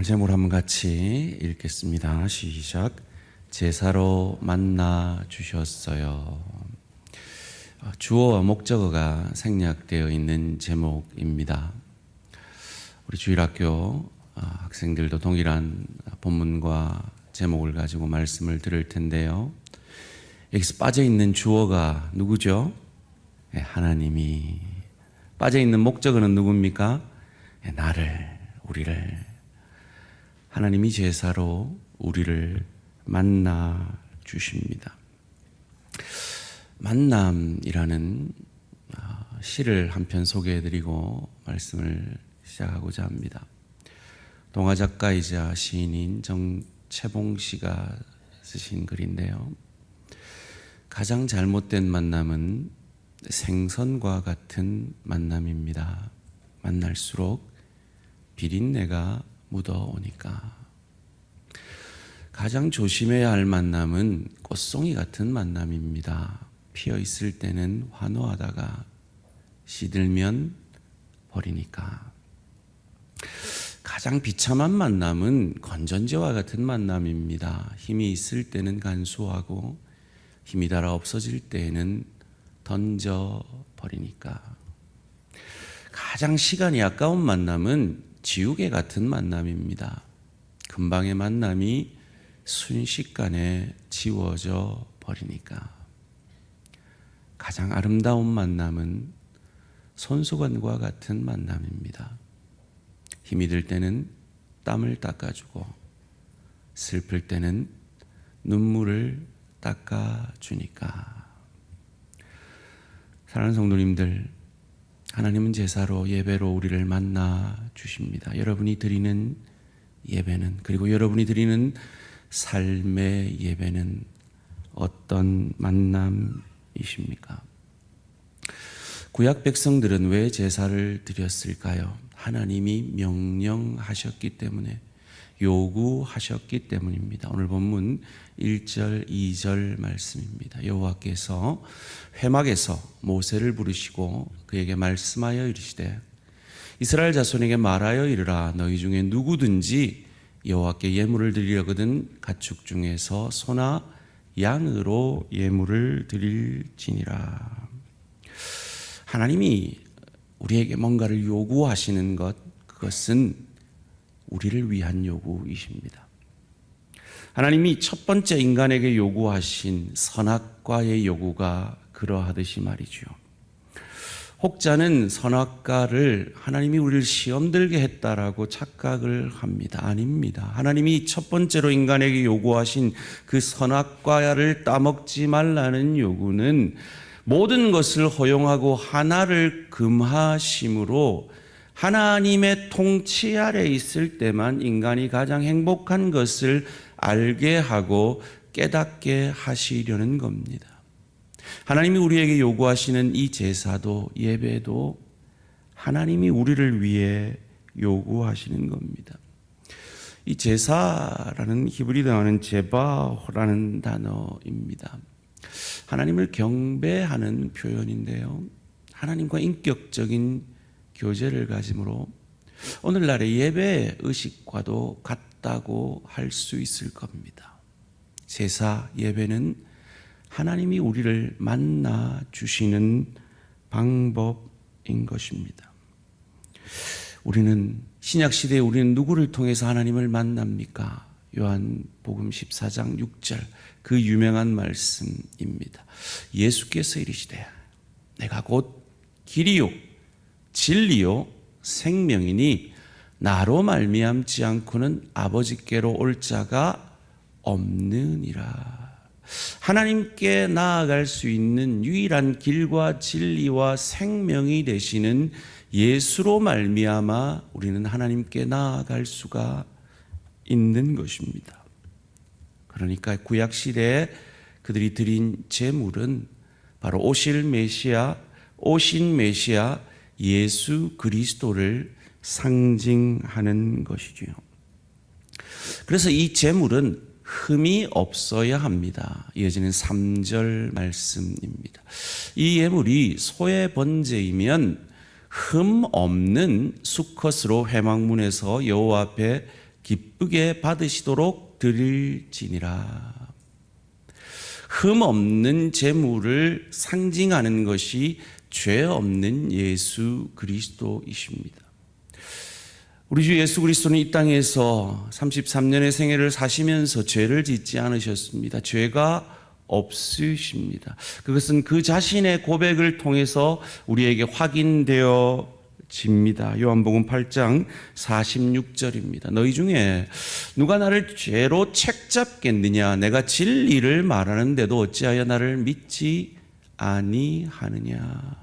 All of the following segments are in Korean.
오늘 제목을 한번 같이 읽겠습니다. 시작. 제사로 만나 주셨어요. 주어와 목적어가 생략되어 있는 제목입니다. 우리 주일학교 학생들도 동일한 본문과 제목을 가지고 말씀을 들을 텐데요. 여기서 빠져있는 주어가 누구죠? 하나님이. 빠져있는 목적어는 누굽니까? 나를, 우리를. 하나님이 제사로 우리를 만나 주십니다. 만남이라는 시를 한 편 소개해드리고 말씀을 시작하고자 합니다. 동화작가이자 시인인 정채봉 씨가 쓰신 글인데요. 가장 잘못된 만남은 생선과 같은 만남입니다. 만날수록 비린내가 묻어오니까. 가장 조심해야 할 만남은 꽃송이 같은 만남입니다. 피어 있을 때는 환호하다가 시들면 버리니까. 가장 비참한 만남은 건전지와 같은 만남입니다. 힘이 있을 때는 간수하고 힘이 닳아 없어질 때에는 던져버리니까. 가장 시간이 아까운 만남은 지우개 같은 만남입니다. 금방의 만남이 순식간에 지워져 버리니까. 가장 아름다운 만남은 손수건과 같은 만남입니다. 힘이 들 때는 땀을 닦아주고 슬플 때는 눈물을 닦아주니까. 사랑하는 성도님들, 하나님은 제사로 예배로 우리를 만나 주십니다. 여러분이 드리는 예배는, 그리고 여러분이 드리는 삶의 예배는 어떤 만남이십니까? 구약 백성들은 왜 제사를 드렸을까요? 하나님이 명령하셨기 때문에, 요구하셨기 때문입니다. 오늘 본문 1절, 2절 말씀입니다. 여호와께서 회막에서 모세를 부르시고 그에게 말씀하여 이르시되 이스라엘 자손에게 말하여 이르라. 너희 중에 누구든지 여호와께 예물을 드리려거든 가축 중에서 소나 양으로 예물을 드릴지니라. 하나님이 우리에게 뭔가를 요구하시는 것, 그것은 우리를 위한 요구이십니다. 하나님이 첫 번째 인간에게 요구하신 선악과의 요구가 그러하듯이 말이죠. 혹자는 선악과를 하나님이 우리를 시험 들게 했다라고 착각을 합니다. 아닙니다. 하나님이 첫 번째로 인간에게 요구하신 그 선악과를 따먹지 말라는 요구는 모든 것을 허용하고 하나를 금하심으로 하나님의 통치 아래 있을 때만 인간이 가장 행복한 것을 알게 하고 깨닫게 하시려는 겁니다. 하나님이 우리에게 요구하시는 이 제사도 예배도 하나님이 우리를 위해 요구하시는 겁니다. 이 제사라는 히브리 단어는 제바라는 단어입니다. 하나님을 경배하는 표현인데요. 하나님과 인격적인 교제를 가짐으로 오늘날의 예배 의식과도 같다고 할 수 있을 겁니다. 제사, 예배는 하나님이 우리를 만나 주시는 방법인 것입니다. 우리는 신약시대에 우리는 누구를 통해서 하나님을 만납니까? 요한복음 14장 6절 그 유명한 말씀입니다. 예수께서 이르시되 내가 곧 길이요 진리요 생명이니 나로 말미암지 않고는 아버지께로 올 자가 없느니라. 하나님께 나아갈 수 있는 유일한 길과 진리와 생명이 되시는 예수로 말미암아 우리는 하나님께 나아갈 수가 있는 것입니다. 그러니까 구약 시대에 그들이 드린 제물은 바로 오신 메시아 예수 그리스도를 상징하는 것이지요. 그래서 이 제물은 흠이 없어야 합니다. 이어지는 3절 말씀입니다. 이 예물이 소의 번제이면 흠 없는 수컷으로 회막문에서 여호와 앞에 기쁘게 받으시도록 드릴지니라. 흠 없는 제물을 상징하는 것이 죄 없는 예수 그리스도이십니다. 우리 주 예수 그리스도는 이 땅에서 33년의 생애를 사시면서 죄를 짓지 않으셨습니다. 죄가 없으십니다. 그것은 그 자신의 고백을 통해서 우리에게 확인되어집니다. 요한복음 8장 46절입니다. 너희 중에 누가 나를 죄로 책잡겠느냐? 내가 진리를 말하는데도 어찌하여 나를 믿지 아니하느냐?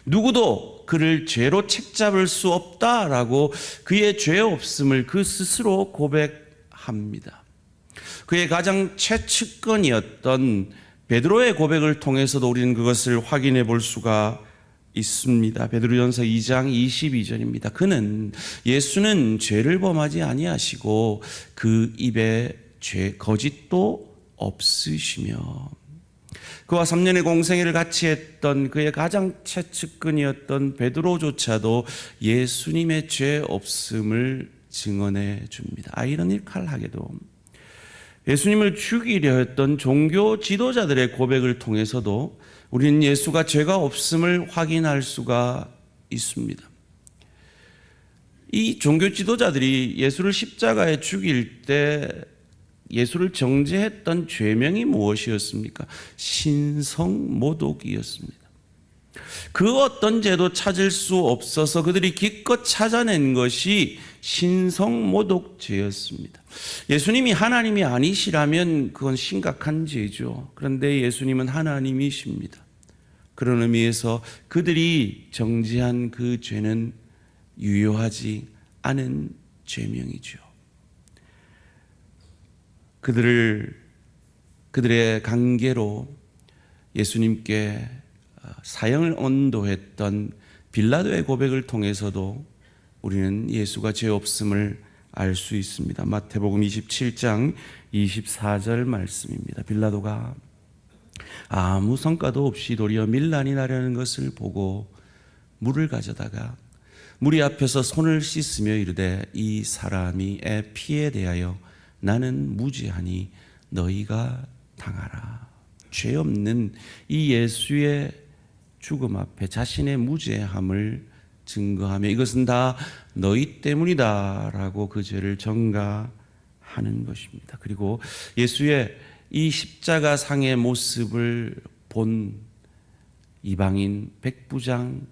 누구도 그를 죄로 책잡을 수 없다라고 그의 죄 없음을 그 스스로 고백합니다. 그의 가장 최측근이었던 베드로의 고백을 통해서도 우리는 그것을 확인해 볼 수가 있습니다. 베드로전서 2장 22절입니다. 그는 예수는 죄를 범하지 아니하시고 그 입에 거짓도 없으시며 그와 3년의 공생애를 같이 했던 그의 가장 최측근이었던 베드로조차도 예수님의 죄 없음을 증언해 줍니다. 아이러니컬하게도 예수님을 죽이려 했던 종교 지도자들의 고백을 통해서도 우리는 예수가 죄가 없음을 확인할 수가 있습니다. 이 종교 지도자들이 예수를 십자가에 죽일 때 예수를 정죄했던 죄명이 무엇이었습니까? 신성모독이었습니다. 그 어떤 죄도 찾을 수 없어서 그들이 기껏 찾아낸 것이 신성모독죄였습니다. 예수님이 하나님이 아니시라면 그건 심각한 죄죠. 그런데 예수님은 하나님이십니다. 그런 의미에서 그들이 정죄한 그 죄는 유효하지 않은 죄명이죠. 그들의 관계로 예수님께 사형을 언도했던 빌라도의 고백을 통해서도 우리는 예수가 죄 없음을 알 수 있습니다. 마태복음 27장 24절 말씀입니다. 빌라도가 아무 성과도 없이 도리어 밀란이 나려는 것을 보고 물을 가져다가 무리 앞에서 손을 씻으며 이르되 이 사람의 피에 대하여 나는 무죄하니 너희가 당하라. 죄 없는 이 예수의 죽음 앞에 자신의 무죄함을 증거하며 이것은 다 너희 때문이다라고 그 죄를 전가하는 것입니다. 그리고 예수의 이 십자가 상의 모습을 본 이방인 백부장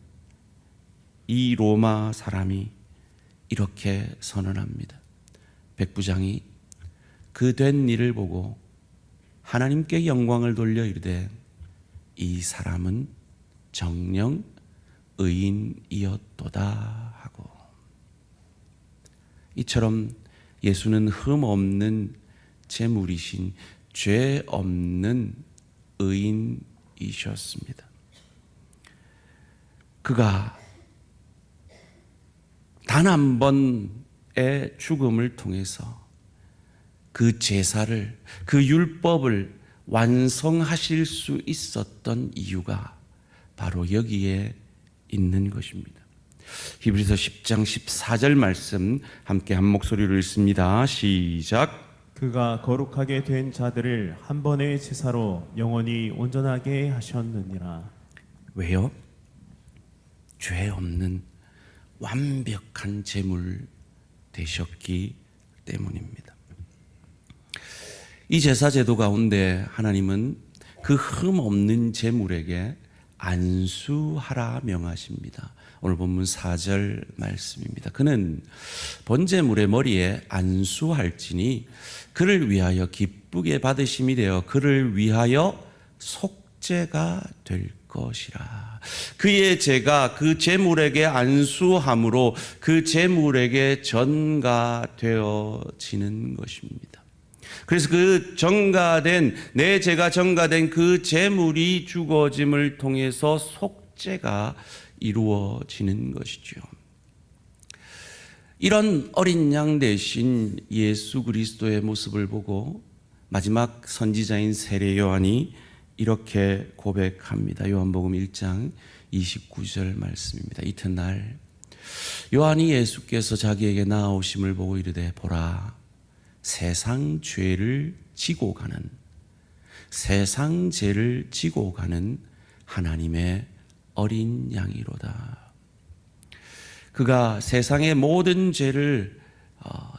이 로마 사람이 이렇게 선언합니다. 백부장이 그 된 일을 보고 하나님께 영광을 돌려 이르되 이 사람은 정녕 의인이었도다 하고, 이처럼 예수는 흠 없는 제물이신 죄 없는 의인이셨습니다. 그가 단 한 번의 죽음을 통해서 그 제사를, 그 율법을 완성하실 수 있었던 이유가 바로 여기에 있는 것입니다. 히브리서 10장 14절 말씀 함께 한 목소리로 읽습니다. 시작. 그가 거룩하게 된 자들을 한 번의 제사로 영원히 온전하게 하셨느니라. 왜요? 죄 없는 완벽한 제물 되셨기 때문입니다. 이 제사 제도 가운데 하나님은 그 흠 없는 제물에게 안수하라 명하십니다. 오늘 본문 4절 말씀입니다. 그는 번제물의 머리에 안수할지니 그를 위하여 기쁘게 받으심이 되어 그를 위하여 속죄가 될 것이라. 그의 죄가 그 제물에게 안수함으로 그 제물에게 전가되어지는 것입니다. 그래서 그 전가된, 내 죄가 전가된 그 제물이 죽어짐을 통해서 속죄가 이루어지는 것이죠. 이런 어린 양 대신 예수 그리스도의 모습을 보고 마지막 선지자인 세례 요한이 이렇게 고백합니다. 요한복음 1장 29절 말씀입니다. 이튿날 요한이 예수께서 자기에게 나아오심을 보고 이르되 보라 세상 죄를 지고 가는 세상 죄를 지고 가는 하나님의 어린 양이로다. 그가 세상의 모든 죄를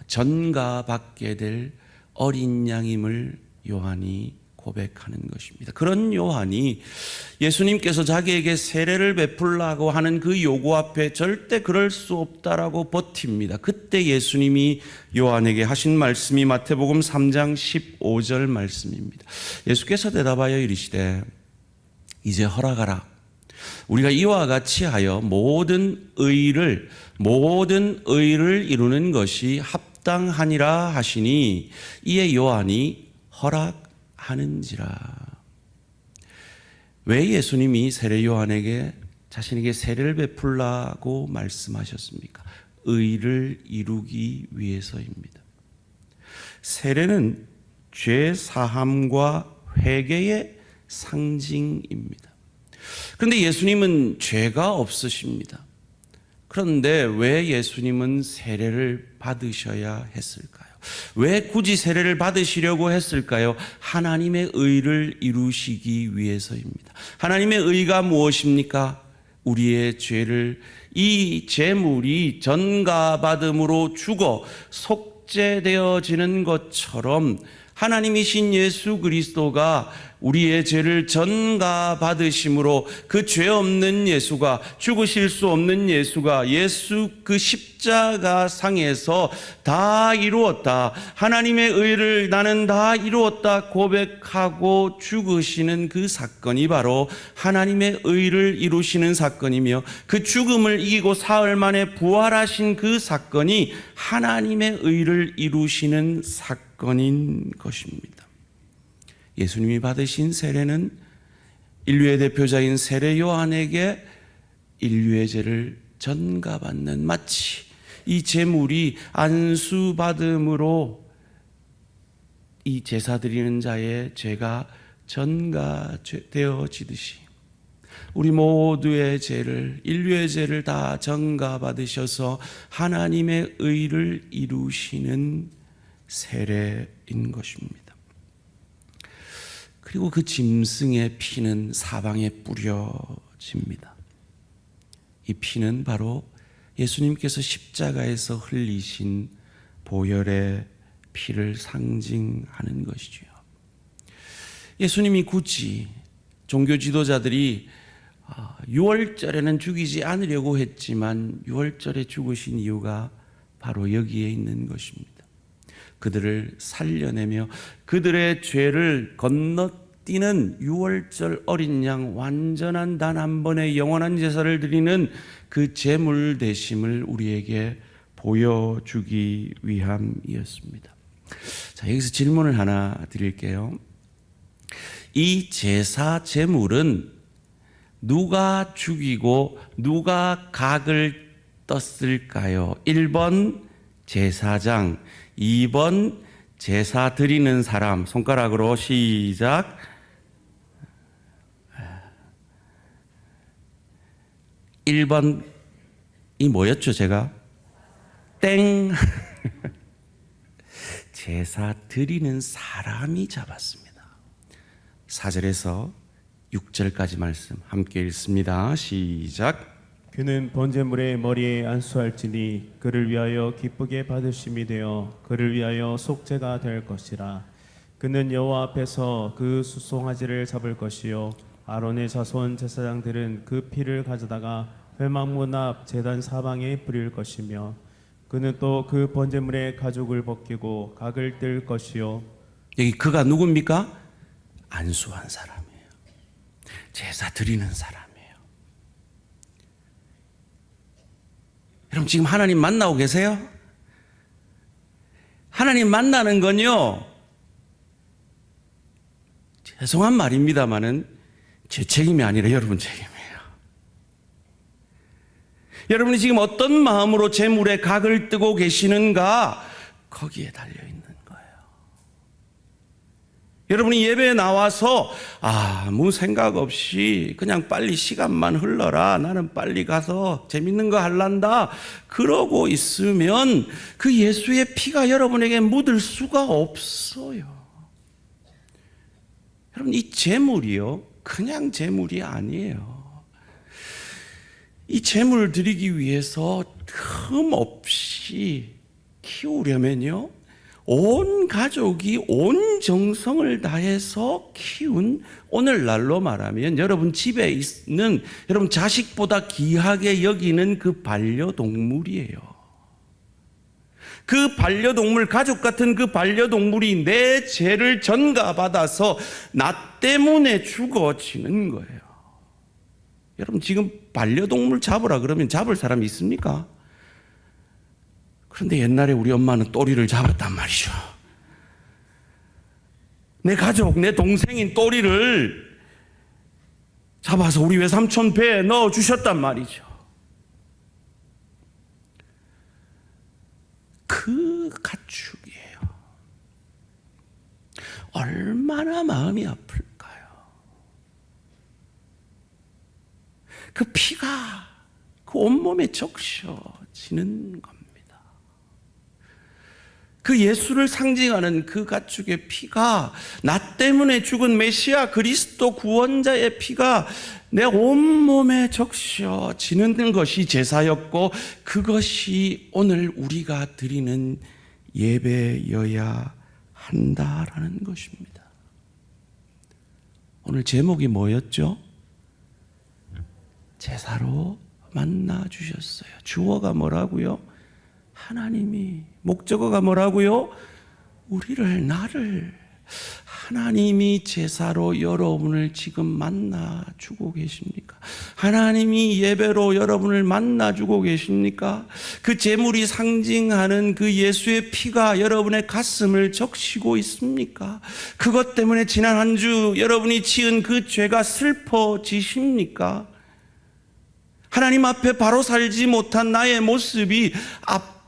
전가받게 될 어린 양임을 요한이 고백하는 것입니다. 그런 요한이 예수님께서 자기에게 세례를 베풀라고 하는 그 요구 앞에 절대 그럴 수 없다라고 버팁니다. 그때 예수님이 요한에게 하신 말씀이 마태복음 3장 15절 말씀입니다. 예수께서 대답하여 이르시되 이제 허락하라. 우리가 이와 같이 하여 모든 의를 이루는 것이 합당하니라 하시니 이에 요한이 허락하는지라. 왜 예수님이 세례 요한에게 자신에게 세례를 베풀라고 말씀하셨습니까? 의를 이루기 위해서입니다. 세례는 죄 사함과 회개의 상징입니다. 그런데 예수님은 죄가 없으십니다. 그런데 왜 예수님은 세례를 받으셔야 했을까요? 왜 굳이 세례를 받으시려고 했을까요? 하나님의 의를 이루시기 위해서입니다. 하나님의 의가 무엇입니까? 우리의 죄를 이 제물이 전가받음으로 죽어 속죄되어지는 것처럼 하나님이신 예수 그리스도가 우리의 죄를 전가받으심으로 그 죄 없는 예수가, 죽으실 수 없는 예수가 예수 그 십자가 상에서 다 이루었다, 하나님의 의를 나는 다 이루었다 고백하고 죽으시는 그 사건이 바로 하나님의 의를 이루시는 사건이며, 그 죽음을 이기고 사흘 만에 부활하신 그 사건이 하나님의 의를 이루시는 사건인 것입니다. 예수님이 받으신 세례는 인류의 대표자인 세례 요한에게 인류의 죄를 전가받는, 마치 이 제물이 안수받음으로 이 제사 드리는 자의 죄가 전가되어지듯이 우리 모두의 죄를, 인류의 죄를 다 전가받으셔서 하나님의 의를 이루시는 세례인 것입니다. 그리고 그 짐승의 피는 사방에 뿌려집니다. 이 피는 바로 예수님께서 십자가에서 흘리신 보혈의 피를 상징하는 것이지요. 예수님이 굳이 종교 지도자들이 6월절에는 죽이지 않으려고 했지만 6월절에 죽으신 이유가 바로 여기에 있는 것입니다. 그들을 살려내며 그들의 죄를 건너뛰는 6월절 어린 양, 완전한 단 한 번의 영원한 제사를 드리는 그 제물 되심을 우리에게 보여주기 위함이었습니다. 자, 여기서 질문을 하나 드릴게요. 이 제사 제물은 누가 죽이고 누가 각을 떴을까요? 1번 제사장, 2번 제사 드리는 사람. 손가락으로 시작. 1번이 뭐였죠? 제가 땡. 제사 드리는 사람이 잡았습니다. 4절에서 6절까지 말씀 함께 읽습니다. 시작. 그는 번제물의 머리에 안수할지니 그를 위하여 기쁘게 받으심이 되어 그를 위하여 속죄가 될 것이라. 그는 여호와 앞에서 그 수송아지를 잡을 것이요 아론의 자손 제사장들은 그 피를 가져다가 회막문 앞 제단 사방에 뿌릴 것이며, 그는 또 그 번제물의 가죽을 벗기고 각을 뜰 것이요. 여기 그가 누굽니까? 안수한 사람이에요. 제사 드리는 사람이에요. 여러분 지금 하나님 만나고 계세요? 하나님 만나는 건요, 죄송한 말입니다마는 제 책임이 아니라 여러분 책임이에요. 여러분이 지금 어떤 마음으로 제물에 각을 뜨고 계시는가, 거기에 달려있는 거예요. 여러분이 예배에 나와서 아무 생각 없이 그냥 빨리 시간만 흘러라, 나는 빨리 가서 재밌는 거 할란다, 그러고 있으면 그 예수의 피가 여러분에게 묻을 수가 없어요. 여러분, 이 제물이요, 그냥 제물이 아니에요. 이 제물 드리기 위해서 흠 없이 키우려면요, 온 가족이 온 정성을 다해서 키운, 오늘날로 말하면 여러분 집에 있는 여러분 자식보다 귀하게 여기는 그 반려동물이에요. 그 반려동물, 가족 같은 그 반려동물이 내 죄를 전가받아서 나 때문에 죽어지는 거예요. 여러분, 지금 반려동물 잡으라 그러면 잡을 사람이 있습니까? 그런데 옛날에 우리 엄마는 또리를 잡았단 말이죠. 내 가족, 내 동생인 또리를 잡아서 우리 외삼촌 배에 넣어주셨단 말이죠. 그 가축이에요. 얼마나 마음이 아플까요? 그 피가 그 온몸에 적셔지는 겁니다. 그 예수를 상징하는 그 가축의 피가, 나 때문에 죽은 메시아 그리스도 구원자의 피가 내 온몸에 적셔지는 것이 제사였고, 그것이 오늘 우리가 드리는 예배여야 한다라는 것입니다. 오늘 제목이 뭐였죠? 제사로 만나 주셨어요. 주어가 뭐라고요? 하나님이. 목적어가 뭐라고요? 우리를, 나를. 하나님이 제사로 여러분을 지금 만나주고 계십니까? 하나님이 예배로 여러분을 만나주고 계십니까? 그 제물이 상징하는 그 예수의 피가 여러분의 가슴을 적시고 있습니까? 그것 때문에 지난 한 주 여러분이 지은 그 죄가 슬퍼지십니까? 하나님 앞에 바로 살지 못한 나의 모습이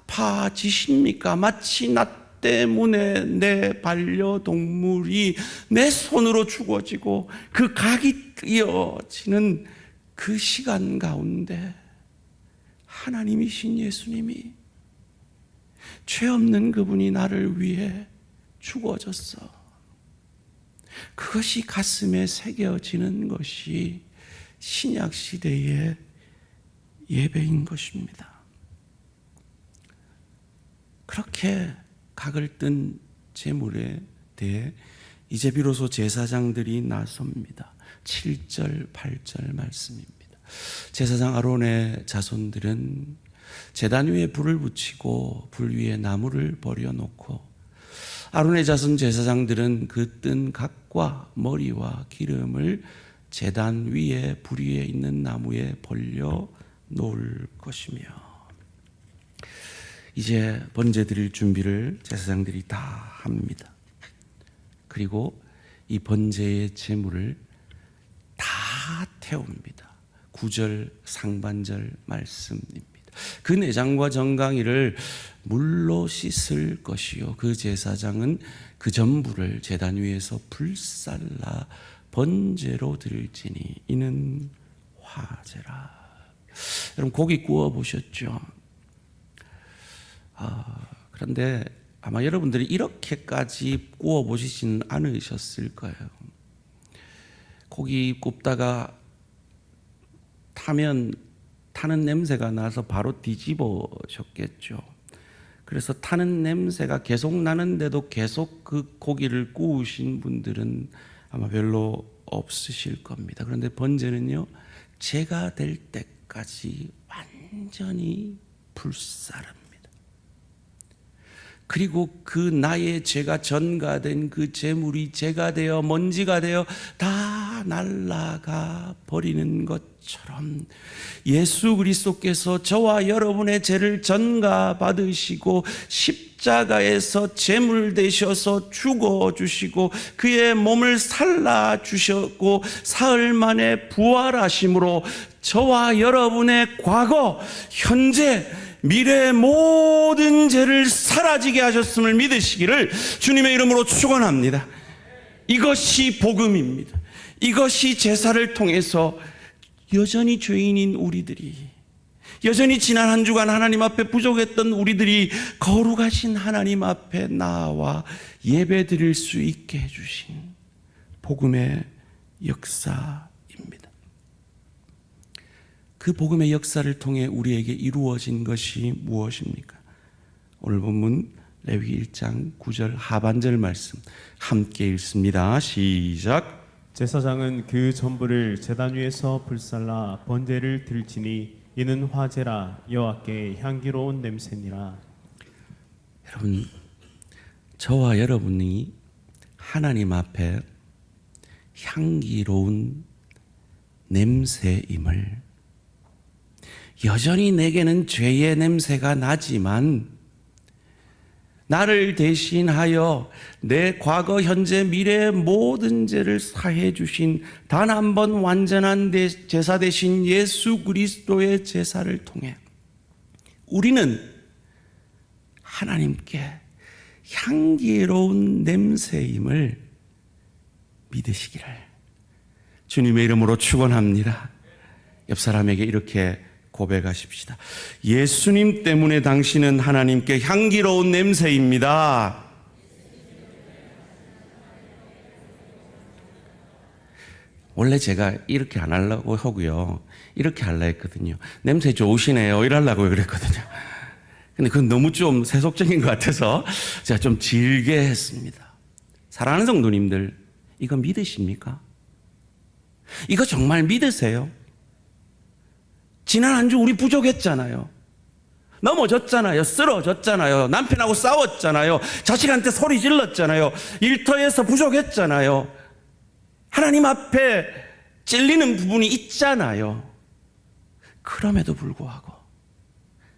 아파지십니까? 마치 나 때문에 내 반려동물이 내 손으로 죽어지고 그 각이 띄어지는 그 시간 가운데 하나님이신 예수님이, 죄 없는 그분이 나를 위해 죽어졌어. 그것이 가슴에 새겨지는 것이 신약 시대의 예배인 것입니다. 그렇게 각을 뜬 제물에 대해 이제 비로소 제사장들이 나섭니다. 7절, 8절 말씀입니다. 제사장 아론의 자손들은 제단 위에 불을 붙이고 불 위에 나무를 버려놓고, 아론의 자손 제사장들은 그 뜬 각과 머리와 기름을 제단 위에 불 위에 있는 나무에 벌려 놓을 것이며, 이제 번제 드릴 준비를 제사장들이 다 합니다. 그리고 이 번제의 제물을 다 태웁니다. 9절 상반절 말씀입니다. 그 내장과 정강이를 물로 씻을 것이요, 그 제사장은 그 전부를 제단 위에서 불살라 번제로 드릴지니 이는 화제라. 여러분, 고기 구워 보셨죠? 그런데 아마 여러분들이 이렇게까지 구워 보시지는 않으셨을 거예요. 고기 굽다가 타는 냄새가 나서 바로 뒤집어졌겠죠. 그래서 타는 냄새가 계속 나는데도 계속 그 고기를 구우신 분들은 아마 별로 없으실 겁니다. 그런데 번제는요, 제가 될 때까지 완전히 불사릅니다. 그리고 그 나의 죄가 전가된 그 제물이 제가 되어 먼지가 되어 다 날아가 버리는 것처럼, 예수 그리스도께서 저와 여러분의 죄를 전가 받으시고 십자가에서 제물 되셔서 죽어 주시고 그의 몸을 살라 주셨고 사흘 만에 부활하심으로 저와 여러분의 과거, 현재, 미래의 모든 죄를 사라지게 하셨음을 믿으시기를 주님의 이름으로 축원합니다. 이것이 복음입니다. 이것이 제사를 통해서 여전히 죄인인 우리들이, 여전히 지난 한 주간 하나님 앞에 부족했던 우리들이 거룩하신 하나님 앞에 나와 예배 드릴 수 있게 해주신 복음의 역사입니다. 그 복음의 역사를 통해 우리에게 이루어진 것이 무엇입니까? 오늘 본문 레위기 1장 9절 하반절 말씀 함께 읽습니다. 시작. 제사장은 그 전부를 제단 위에서 불살라 번제를 들지니 이는 화제라 여호와께 향기로운 냄새니라. 여러분, 저와 여러분이 하나님 앞에 향기로운 냄새임을, 여전히 내게는 죄의 냄새가 나지만 나를 대신하여 내 과거, 현재, 미래의 모든 죄를 사해 주신 단 한 번 완전한 제사 대신 예수 그리스도의 제사를 통해 우리는 하나님께 향기로운 냄새임을 믿으시기를 주님의 이름으로 축원합니다. 옆 사람에게 이렇게 고백하십시다. 예수님 때문에 당신은 하나님께 향기로운 냄새입니다. 원래 제가 이렇게 안 하려고 하고요, 이렇게 하려고 했거든요. 냄새 좋으시네요 이러려고 그랬거든요. 근데 그건 너무 좀 세속적인 것 같아서 제가 좀 질게 했습니다. 사랑하는 성도님들, 이거 믿으십니까? 이거 정말 믿으세요? 지난 한 주 우리 부족했잖아요. 넘어졌잖아요. 쓰러졌잖아요. 남편하고 싸웠잖아요. 자식한테 소리 질렀잖아요. 일터에서 부족했잖아요. 하나님 앞에 찔리는 부분이 있잖아요. 그럼에도 불구하고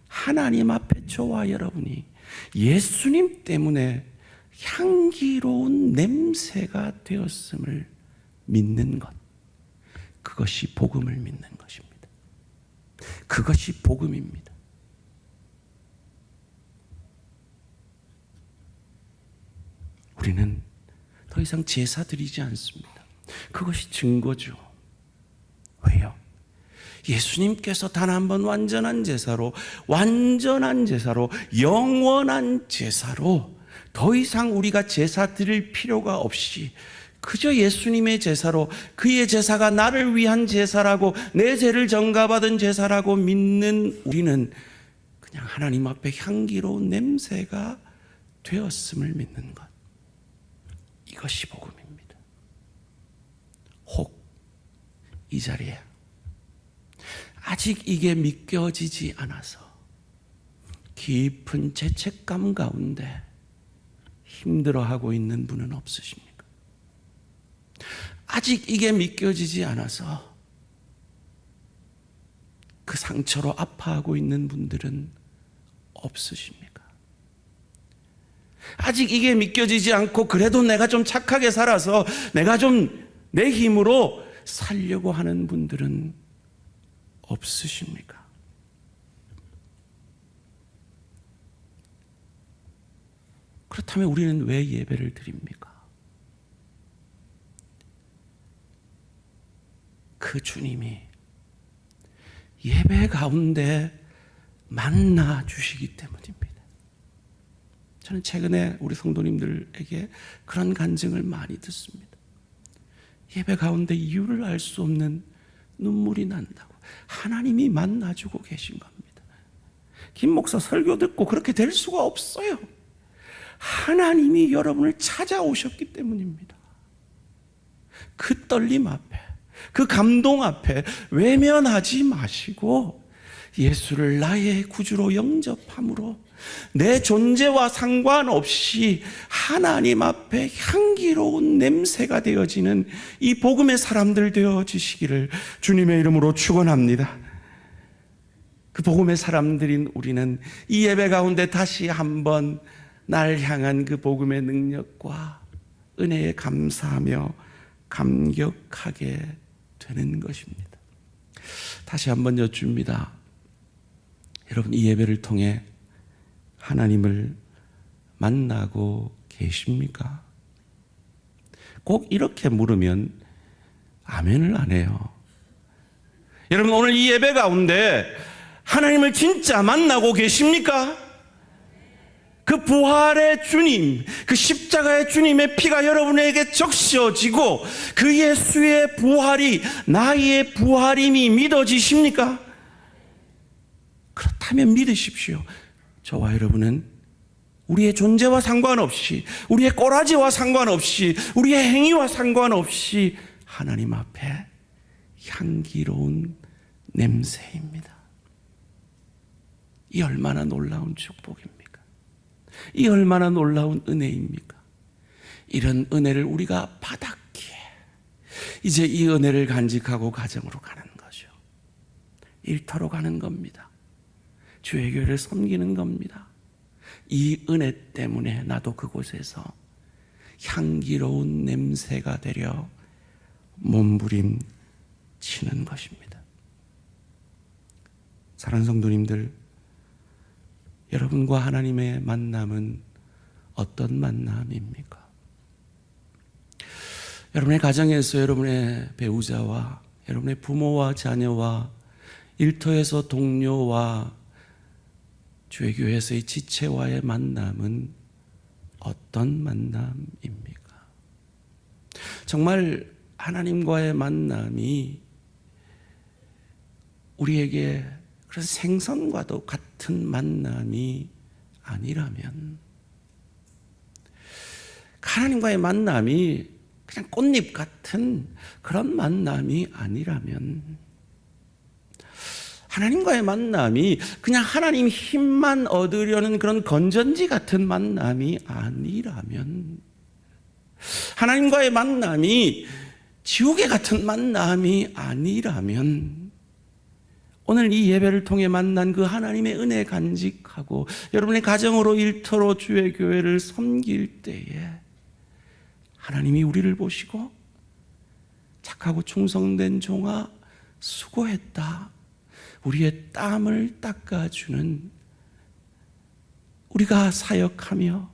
하나님 앞에 저와 여러분이 예수님 때문에 향기로운 냄새가 되었음을 믿는 것, 그것이 복음을 믿는 것입니다. 그것이 복음입니다. 우리는 더 이상 제사 드리지 않습니다. 그것이 증거죠. 왜요? 예수님께서 단 한 번 완전한 제사로, 영원한 제사로 더 이상 우리가 제사 드릴 필요가 없이 그저 예수님의 제사로, 그의 제사가 나를 위한 제사라고, 내 죄를 전가받은 제사라고 믿는 우리는 그냥 하나님 앞에 향기로운 냄새가 되었음을 믿는 것, 이것이 복음입니다. 혹 이 자리에 아직 이게 믿겨지지 않아서 깊은 죄책감 가운데 힘들어하고 있는 분은 없으십니까? 아직 이게 믿겨지지 않아서 그 상처로 아파하고 있는 분들은 없으십니까? 아직 이게 믿겨지지 않고 그래도 내가 좀 착하게 살아서 내가 좀 내 힘으로 살려고 하는 분들은 없으십니까? 그렇다면 우리는 왜 예배를 드립니까? 그 주님이 예배 가운데 만나 주시기 때문입니다. 저는 최근에 우리 성도님들에게 그런 간증을 많이 듣습니다. 예배 가운데 이유를 알 수 없는 눈물이 난다고. 하나님이 만나주고 계신 겁니다. 김 목사 설교 듣고 그렇게 될 수가 없어요. 하나님이 여러분을 찾아오셨기 때문입니다. 그 떨림 앞에, 그 감동 앞에 외면하지 마시고 예수를 나의 구주로 영접함으로 내 존재와 상관없이 하나님 앞에 향기로운 냄새가 되어지는 이 복음의 사람들 되어지시기를 주님의 이름으로 축원합니다. 그 복음의 사람들인 우리는 이 예배 가운데 다시 한번 날 향한 그 복음의 능력과 은혜에 감사하며 감격하게 되는 것입니다. 다시 한번 여쭙니다. 여러분, 이 예배를 통해 하나님을 만나고 계십니까? 꼭 이렇게 물으면 아멘을 안 해요. 여러분, 오늘 이 예배 가운데 하나님을 진짜 만나고 계십니까? 그 부활의 주님, 그 십자가의 주님의 피가 여러분에게 적셔지고 그 예수의 부활이 나의 부활임이 믿어지십니까? 그렇다면 믿으십시오. 저와 여러분은 우리의 존재와 상관없이, 우리의 꼬라지와 상관없이, 우리의 행위와 상관없이 하나님 앞에 향기로운 냄새입니다. 이 얼마나 놀라운 축복입니까? 이 얼마나 놀라운 은혜입니까? 이런 은혜를 우리가 받았기에 이제 이 은혜를 간직하고 가정으로 가는 거죠. 일터로 가는 겁니다. 주의 교회를 섬기는 겁니다. 이 은혜 때문에 나도 그곳에서 향기로운 냄새가 되려 몸부림치는 것입니다. 사랑하는 성도님들, 여러분과 하나님의 만남은 어떤 만남입니까? 여러분의 가정에서 여러분의 배우자와, 여러분의 부모와 자녀와, 일터에서 동료와, 주의 교회에서의 지체와의 만남은 어떤 만남입니까? 정말 하나님과의 만남이 우리에게 그런 생선과도 같은 만남이 아니라면, 하나님과의 만남이 그냥 꽃잎 같은 그런 만남이 아니라면, 하나님과의 만남이 그냥 하나님 힘만 얻으려는 그런 건전지 같은 만남이 아니라면, 하나님과의 만남이 지우개 같은 만남이 아니라면, 오늘 이 예배를 통해 만난 그 하나님의 은혜 간직하고 여러분의 가정으로 일터로 주의 교회를 섬길 때에 하나님이 우리를 보시고 착하고 충성된 종아 수고했다, 우리의 땀을 닦아주는, 우리가 사역하며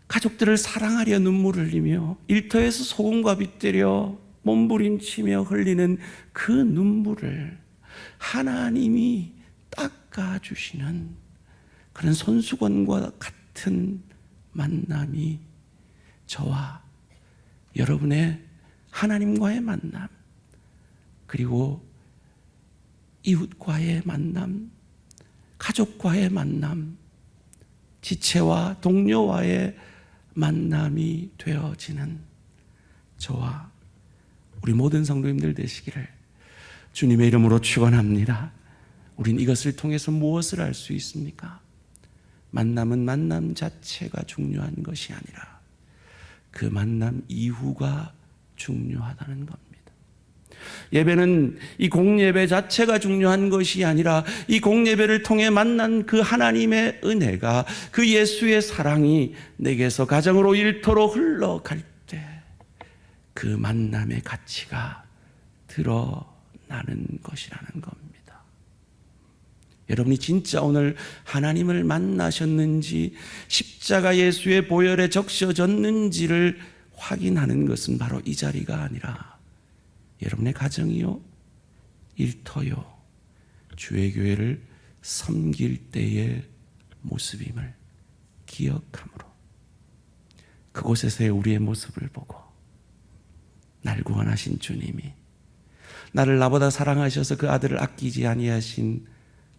가족들을 사랑하려 눈물을 흘리며 일터에서 소금과 빗대려 몸부림치며 흘리는 그 눈물을 하나님이 닦아주시는 그런 손수건과 같은 만남이 저와 여러분의 하나님과의 만남, 그리고 이웃과의 만남, 가족과의 만남, 지체와 동료와의 만남이 되어지는 저와 우리 모든 성도님들 되시기를 주님의 이름으로 축원합니다. 우린 이것을 통해서 무엇을 알 수 있습니까? 만남은 만남 자체가 중요한 것이 아니라 그 만남 이후가 중요하다는 겁니다. 예배는 이 공예배 자체가 중요한 것이 아니라 이 공예배를 통해 만난 그 하나님의 은혜가, 그 예수의 사랑이 내게서 가정으로 일터로 흘러갈 때 그 만남의 가치가 드러나는 것이라는 겁니다. 여러분이 진짜 오늘 하나님을 만나셨는지, 십자가 예수의 보혈에 적셔졌는지를 확인하는 것은 바로 이 자리가 아니라 여러분의 가정이요, 일터요, 주의 교회를 섬길 때의 모습임을 기억함으로 그곳에서의 우리의 모습을 보고 날 구원하신 주님이, 나를 나보다 사랑하셔서 그 아들을 아끼지 아니하신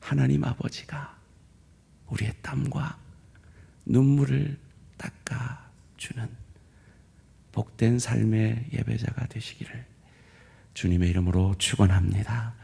하나님 아버지가 우리의 땀과 눈물을 닦아주는 복된 삶의 예배자가 되시기를 주님의 이름으로 축원합니다.